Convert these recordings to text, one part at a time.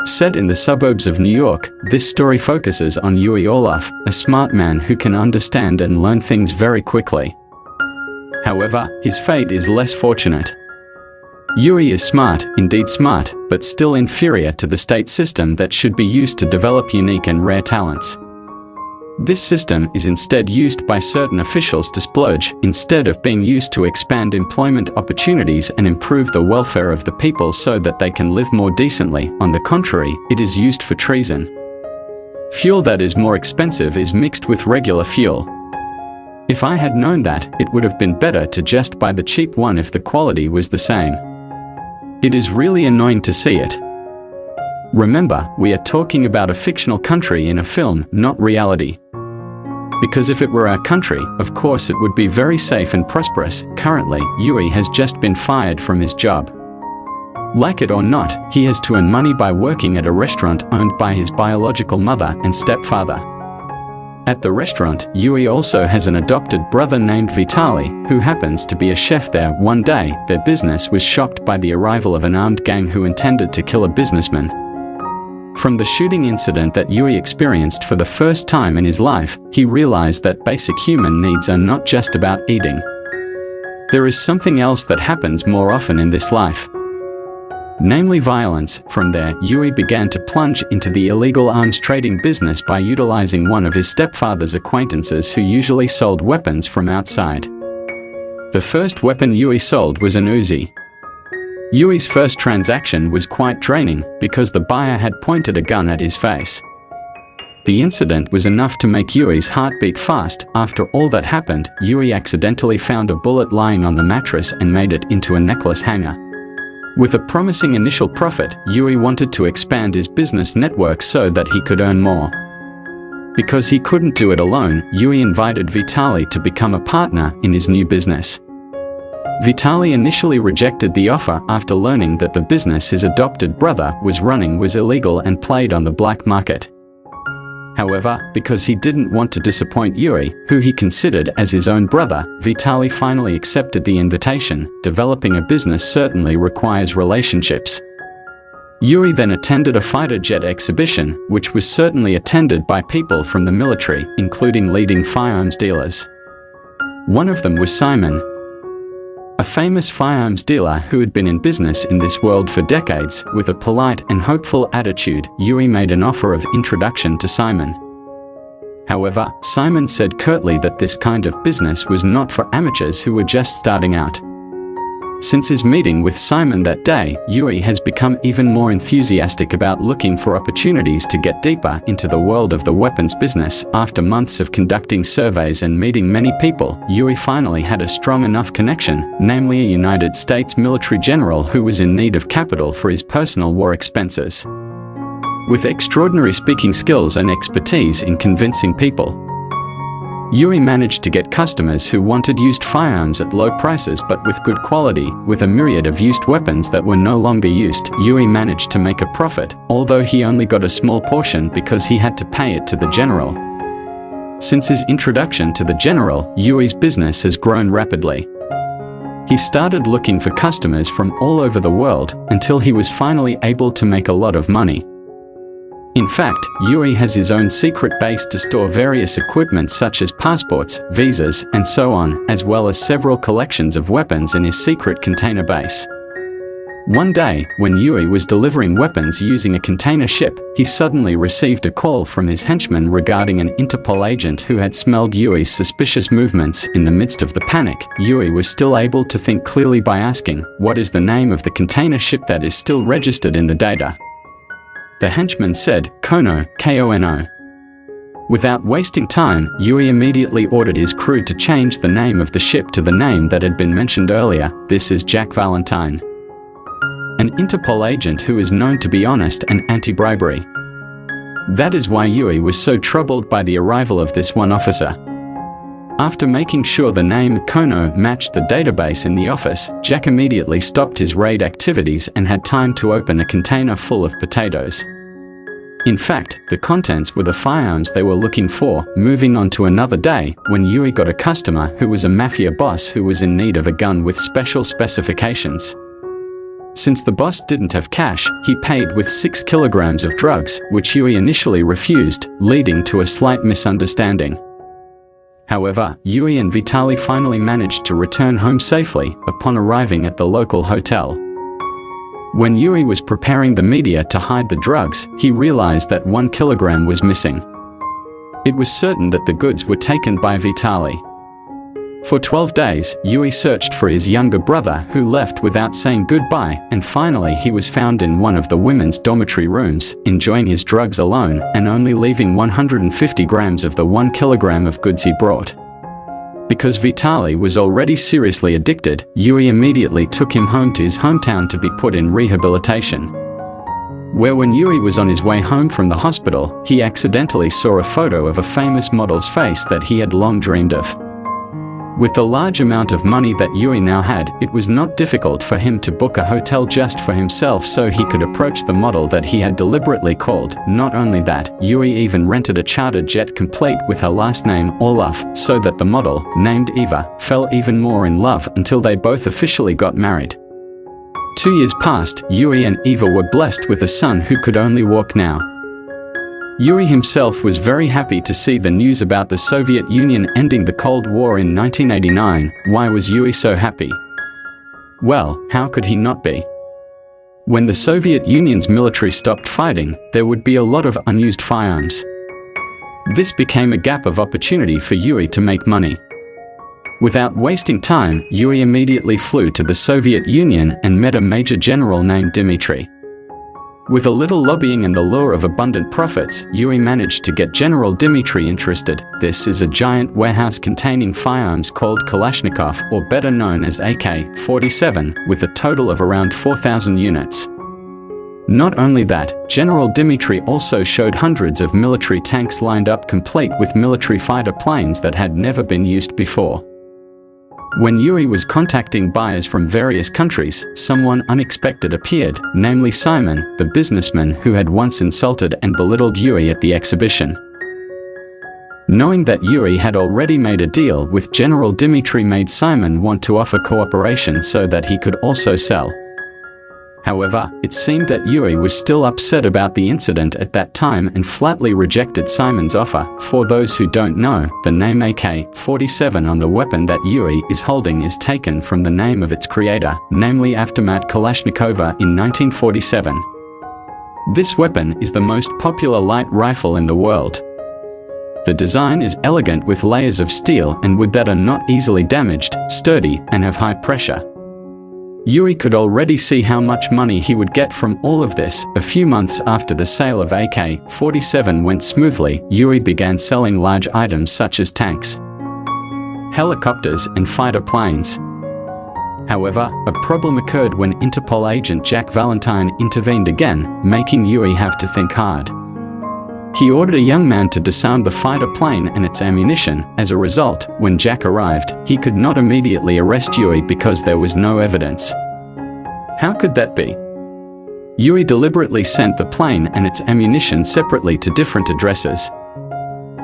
Set in the suburbs of New York, this story focuses on Yuri Orlov, a smart man who can understand and learn things very quickly. However, his fate is less fortunate. Yuri is smart, indeed smart, but still inferior to the state system that should be used to develop unique and rare talents. This system is instead used by certain officials to splurge, instead of being used to expand employment opportunities and improve the welfare of the people so that they can live more decently. On the contrary, it is used for treason. Fuel that is more expensive is mixed with regular fuel. If I had known that, it would have been better to just buy the cheap one if the quality was the same. It is really annoying to see it. Remember, we are talking about a fictional country in a film, not reality. Because if it were our country, of course it would be very safe and prosperous. Currently, Yuri has just been fired from his job. Like it or not, he has to earn money by working at a restaurant owned by his biological mother and stepfather. At the restaurant, Yuri also has an adopted brother named Vitaly, who happens to be a chef there. One day, their business was shocked by the arrival of an armed gang who intended to kill a businessman. From the shooting incident that Yuri experienced for the first time in his life, he realized that basic human needs are not just about eating. There is something else that happens more often in this life. Namely violence. From there, Yuri began to plunge into the illegal arms trading business by utilizing one of his stepfather's acquaintances who usually sold weapons from outside. The first weapon Yuri sold was an Uzi. Yuri's first transaction was quite draining, because the buyer had pointed a gun at his face. The incident was enough to make Yuri's heart beat fast. After all that happened, Yuri accidentally found a bullet lying on the mattress and made it into a necklace hanger. With a promising initial profit, Yuri wanted to expand his business network so that he could earn more. Because he couldn't do it alone, Yuri invited Vitaly to become a partner in his new business. Vitaly initially rejected the offer after learning that the business his adopted brother was running was illegal and played on the black market. However, because he didn't want to disappoint Yuri, who he considered as his own brother, Vitaly finally accepted the invitation. Developing a business certainly requires relationships. Yuri then attended a fighter jet exhibition, which was certainly attended by people from the military, including leading firearms dealers. One of them was Simon, a famous firearms dealer who had been in business in this world for decades. With a polite and hopeful attitude, Yuri made an offer of introduction to Simon. However, Simon said curtly that this kind of business was not for amateurs who were just starting out. Since his meeting with Simon that day, Yuri has become even more enthusiastic about looking for opportunities to get deeper into the world of the weapons business. After months of conducting surveys and meeting many people, Yuri finally had a strong enough connection, namely a United States military general who was in need of capital for his personal war expenses. With extraordinary speaking skills and expertise in convincing people, Yuri managed to get customers who wanted used firearms at low prices but with good quality. With a myriad of used weapons that were no longer used, Yuri managed to make a profit, although he only got a small portion because he had to pay it to the general. Since his introduction to the general, Yuri's business has grown rapidly. He started looking for customers from all over the world, until he was finally able to make a lot of money. In fact, Yuri has his own secret base to store various equipment such as passports, visas, and so on, as well as several collections of weapons in his secret container base. One day, when Yuri was delivering weapons using a container ship, he suddenly received a call from his henchman regarding an Interpol agent who had smelled Yuri's suspicious movements. In the midst of the panic, Yuri was still able to think clearly by asking, "What is the name of the container ship that is still registered in the data?" The henchman said, "Kono, Kono." Without wasting time, Yuri immediately ordered his crew to change the name of the ship to the name that had been mentioned earlier. This is Jack Valentine, an Interpol agent who is known to be honest and anti-bribery. That is why Yuri was so troubled by the arrival of this one officer. After making sure the name Kono matched the database in the office, Jack immediately stopped his raid activities and had time to open a container full of potatoes. In fact, the contents were the firearms they were looking for. Moving on to another day, when Yuri got a customer who was a mafia boss who was in need of a gun with special specifications. Since the boss didn't have cash, he paid with 6 kilograms of drugs, which Yuri initially refused, leading to a slight misunderstanding. However, Yuri and Vitaly finally managed to return home safely upon arriving at the local hotel. When Yuri was preparing the media to hide the drugs, he realized that 1 kilogram was missing. It was certain that the goods were taken by Vitaly. For 12 days, Yuri searched for his younger brother, who left without saying goodbye, and finally he was found in one of the women's dormitory rooms, enjoying his drugs alone, and only leaving 150 grams of the 1 kilogram of goods he brought. Because Vitaly was already seriously addicted, Yuri immediately took him home to his hometown to be put in rehabilitation. Where when Yuri was on his way home from the hospital, he accidentally saw a photo of a famous model's face that he had long dreamed of. With the large amount of money that Yuri now had, it was not difficult for him to book a hotel just for himself so he could approach the model that he had deliberately called. Not only that, Yuri even rented a chartered jet complete with her last name, Olaf, so that the model, named Eva, fell even more in love until they both officially got married. 2 years passed, Yuri and Eva were blessed with a son who could only walk now. Yuri himself was very happy to see the news about the Soviet Union ending the Cold War in 1989. Why was Yuri so happy? Well, how could he not be? When the Soviet Union's military stopped fighting, there would be a lot of unused firearms. This became a gap of opportunity for Yuri to make money. Without wasting time, Yuri immediately flew to the Soviet Union and met a major general named Dmitry. With a little lobbying and the lure of abundant profits, Yuri managed to get General Dmitry interested. This is a giant warehouse containing firearms called Kalashnikov, or better known as AK-47, with a total of around 4,000 units. Not only that, General Dmitry also showed hundreds of military tanks lined up complete with military fighter planes that had never been used before. When Yuri was contacting buyers from various countries, someone unexpected appeared, namely Simon, the businessman who had once insulted and belittled Yuri at the exhibition. Knowing that Yuri had already made a deal with General Dmitry made Simon want to offer cooperation so that he could also sell. However, it seemed that Yuri was still upset about the incident at that time and flatly rejected Simon's offer. For those who don't know, the name AK-47 on the weapon that Yuri is holding is taken from the name of its creator, namely Avtomat Kalashnikova in 1947. This weapon is the most popular light rifle in the world. The design is elegant with layers of steel and wood that are not easily damaged, sturdy, and have high pressure. Yuri could already see how much money he would get from all of this. A few months after the sale of AK-47 went smoothly, Yuri began selling large items such as tanks, helicopters, and fighter planes. However, a problem occurred when Interpol agent Jack Valentine intervened again, making Yuri have to think hard. He ordered a young man to disarm the fighter plane and its ammunition. As a result, when Jack arrived, he could not immediately arrest Yuri because there was no evidence. How could that be? Yuri deliberately sent the plane and its ammunition separately to different addresses.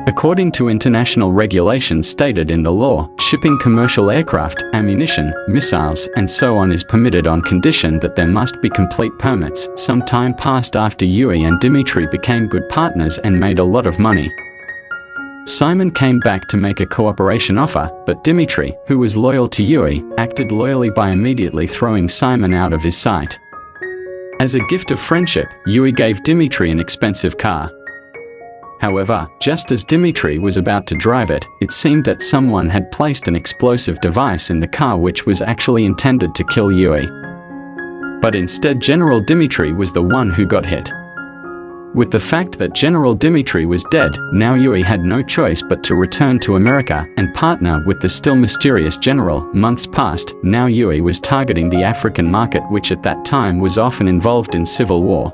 According to international regulations stated in the law, shipping commercial aircraft, ammunition, missiles, and so on is permitted on condition that there must be complete permits. Some time passed after Yuri and Dmitry became good partners and made a lot of money. Simon came back to make a cooperation offer, but Dmitry, who was loyal to Yuri, acted loyally by immediately throwing Simon out of his sight. As a gift of friendship, Yuri gave Dmitry an expensive car. However, just as Dmitry was about to drive it, it seemed that someone had placed an explosive device in the car which was actually intended to kill Yuri. But instead General Dmitry was the one who got hit. With the fact that General Dmitry was dead, now Yuri had no choice but to return to America and partner with the still mysterious general. Months passed, now Yuri was targeting the African market, which at that time was often involved in civil war.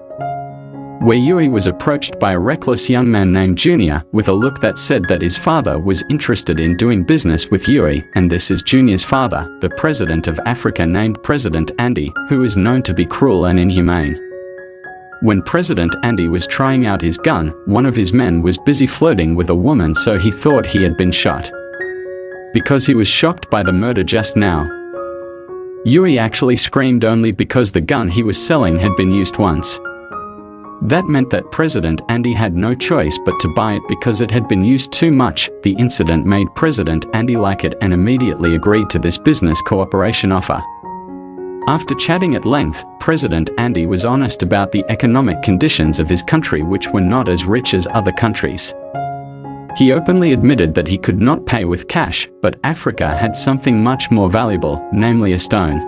Where Yuri was approached by a reckless young man named Junior, with a look that said that his father was interested in doing business with Yuri, and this is Junior's father, the president of Africa named President Andy, who is known to be cruel and inhumane. When President Andy was trying out his gun, one of his men was busy flirting with a woman, so he thought he had been shot. Because he was shocked by the murder just now, Yui actually screamed only because the gun he was selling had been used once. That meant that President Andy had no choice but to buy it because it had been used too much. The incident made President Andy like it and immediately agreed to this business cooperation offer. After chatting at length, President Andy was honest about the economic conditions of his country, which were not as rich as other countries. He openly admitted that he could not pay with cash, but Africa had something much more valuable, namely a stone.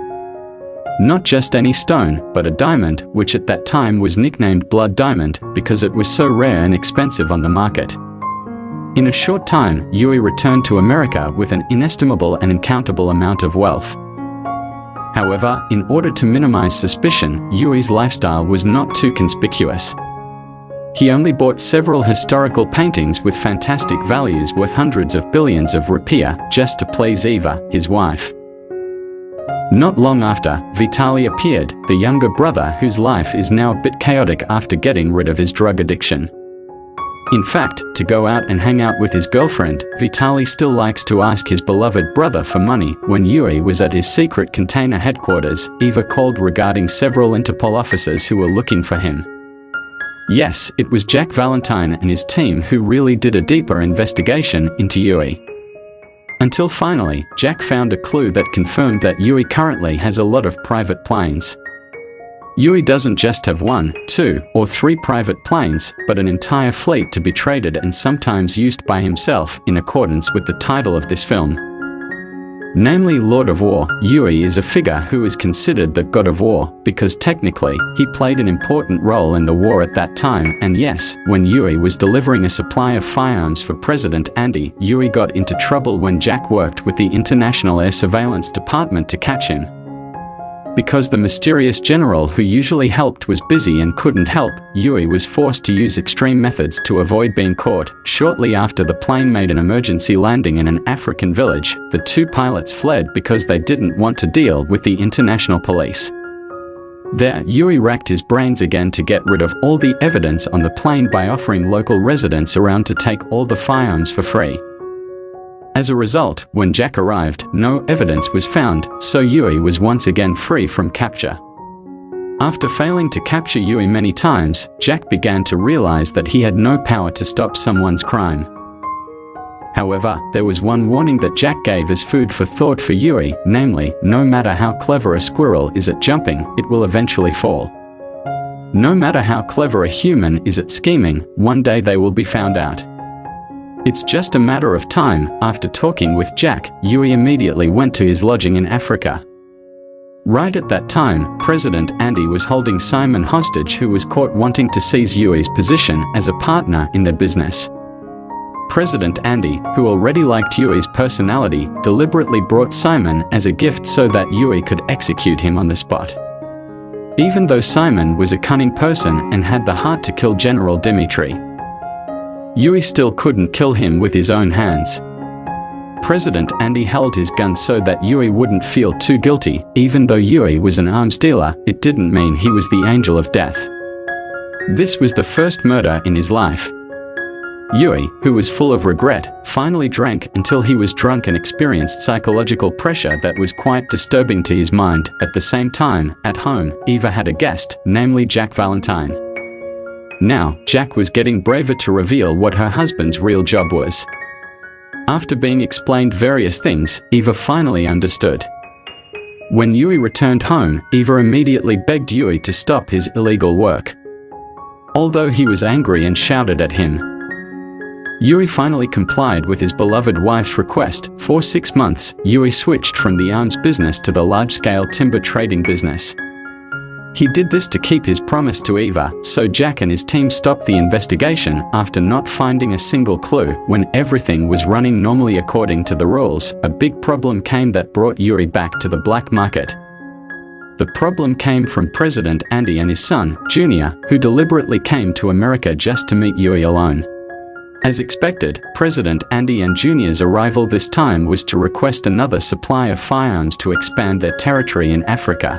Not just any stone, but a diamond, which at that time was nicknamed Blood Diamond because it was so rare and expensive on the market. In a short time, Yui returned to America with an inestimable and uncountable amount of wealth. However, in order to minimize suspicion, Yui's lifestyle was not too conspicuous. He only bought several historical paintings with fantastic values worth hundreds of billions of rupiah just to please Eva, his wife. Not long after, Vitaly appeared, the younger brother whose life is now a bit chaotic after getting rid of his drug addiction. In fact, to go out and hang out with his girlfriend, Vitaly still likes to ask his beloved brother for money. When Yui was at his secret container headquarters, Eva called regarding several Interpol officers who were looking for him. Yes, it was Jack Valentine and his team who really did a deeper investigation into Yui. Until finally, Jack found a clue that confirmed that Yui currently has a lot of private planes. Yui doesn't just have 1, 2, or 3 private planes, but an entire fleet to be traded and sometimes used by himself, in accordance with the title of this film. Namely Lord of War. Yui is a figure who is considered the god of war, because technically, he played an important role in the war at that time, and yes, when Yui was delivering a supply of firearms for President Andy, Yui got into trouble when Jack worked with the International Air Surveillance Department to catch him. Because the mysterious general who usually helped was busy and couldn't help, Yui was forced to use extreme methods to avoid being caught. Shortly after the plane made an emergency landing in an African village, the 2 pilots fled because they didn't want to deal with the international police. There, Yui racked his brains again to get rid of all the evidence on the plane by offering local residents around to take all the firearms for free. As a result, when Jack arrived, no evidence was found, so Yui was once again free from capture. After failing to capture Yui many times, Jack began to realize that he had no power to stop someone's crime. However, there was one warning that Jack gave as food for thought for Yui, namely, no matter how clever a squirrel is at jumping, it will eventually fall. No matter how clever a human is at scheming, one day they will be found out. It's just a matter of time. After talking with Jack, Yui immediately went to his lodging in Africa. Right at that time, President Andy was holding Simon hostage, who was caught wanting to seize Yui's position as a partner in their business. President Andy, who already liked Yui's personality, deliberately brought Simon as a gift so that Yui could execute him on the spot. Even though Simon was a cunning person and had the heart to kill General Dimitri, Yui still couldn't kill him with his own hands. President Andy held his gun so that Yui wouldn't feel too guilty. Even though Yui was an arms dealer, it didn't mean he was the angel of death. This was the first murder in his life. Yui, who was full of regret, finally drank until he was drunk and experienced psychological pressure that was quite disturbing to his mind. At the same time, at home, Eva had a guest, namely Jack Valentine. Now, Jack was getting braver to reveal what her husband's real job was. After being explained various things, Eva finally understood. When Yui returned home, Eva immediately begged Yui to stop his illegal work. Although he was angry and shouted at him, Yui finally complied with his beloved wife's request. For 6 months, Yui switched from the arms business to the large-scale timber trading business. He did this to keep his promise to Eva, so Jack and his team stopped the investigation after not finding a single clue. When everything was running normally according to the rules, a big problem came that brought Yuri back to the black market. The problem came from President Andy and his son, Junior, who deliberately came to America just to meet Yui alone. As expected, President Andy and Junior's arrival this time was to request another supply of firearms to expand their territory in Africa.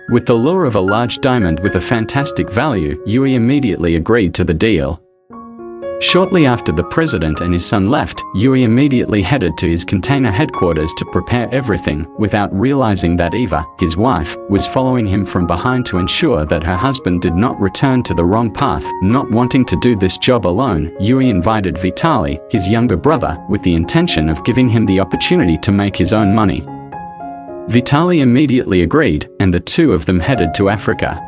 With the lure of a large diamond with a fantastic value, Yui immediately agreed to the deal. Shortly after the president and his son left, Yuri immediately headed to his container headquarters to prepare everything, without realizing that Eva, his wife, was following him from behind to ensure that her husband did not return to the wrong path. Not wanting to do this job alone, Yuri invited Vitaly, his younger brother, with the intention of giving him the opportunity to make his own money. Vitaly immediately agreed, and the two of them headed to Africa.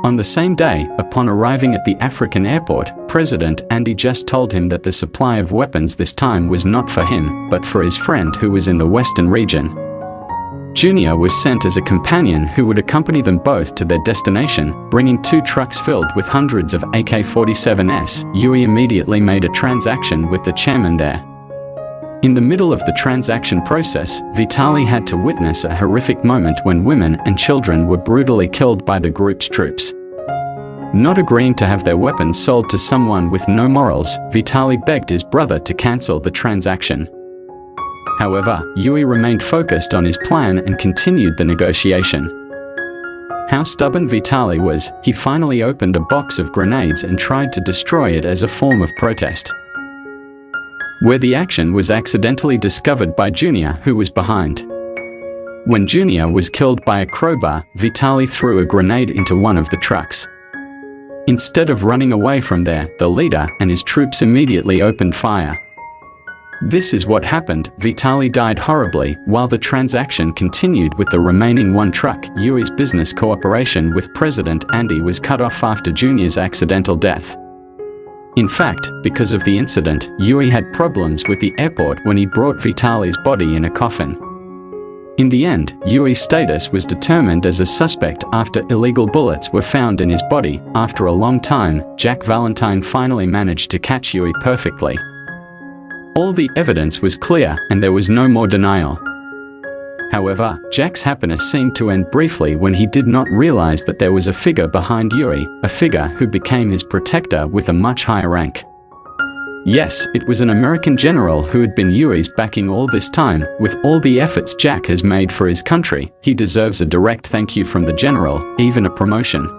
On the same day, upon arriving at the African airport, President Andy just told him that the supply of weapons this time was not for him, but for his friend who was in the western region. Junior was sent as a companion who would accompany them both to their destination, bringing 2 trucks filled with hundreds of AK-47s. Yuri immediately made a transaction with the chairman there. In the middle of the transaction process, Vitaly had to witness a horrific moment when women and children were brutally killed by the group's troops. Not agreeing to have their weapons sold to someone with no morals, Vitaly begged his brother to cancel the transaction. However, Yuri remained focused on his plan and continued the negotiation. How stubborn Vitaly was, he finally opened a box of grenades and tried to destroy it as a form of protest. Where the action was accidentally discovered by Junior, who was behind. When Junior was killed by a crowbar, Vitaly threw a grenade into one of the trucks. Instead of running away from there, the leader and his troops immediately opened fire. This is what happened. Vitaly died horribly, while the transaction continued with the remaining 1 truck. Yuri's business cooperation with President Andy was cut off after Junior's accidental death. In fact, because of the incident, Yuri had problems with the airport when he brought Vitaly's body in a coffin. In the end, Yuri's status was determined as a suspect after illegal bullets were found in his body. After a long time, Jack Valentine finally managed to catch Yuri perfectly. All the evidence was clear, and there was no more denial. However, Jack's happiness seemed to end briefly when he did not realize that there was a figure behind Yuri, a figure who became his protector with a much higher rank. Yes, it was an American general who had been Yuri's backing all this time. With all the efforts Jack has made for his country, he deserves a direct thank you from the general, even a promotion.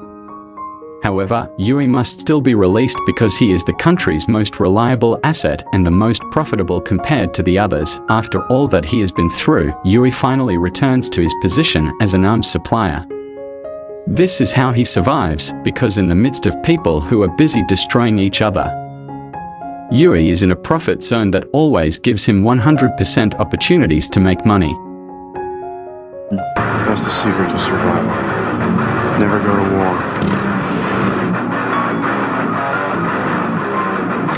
However, Yuri must still be released because he is the country's most reliable asset and the most profitable compared to the others. After all that he has been through, Yuri finally returns to his position as an arms supplier. This is how he survives, because in the midst of people who are busy destroying each other, Yuri is in a profit zone that always gives him 100% opportunities to make money. That's the secret to survival. Never go to war.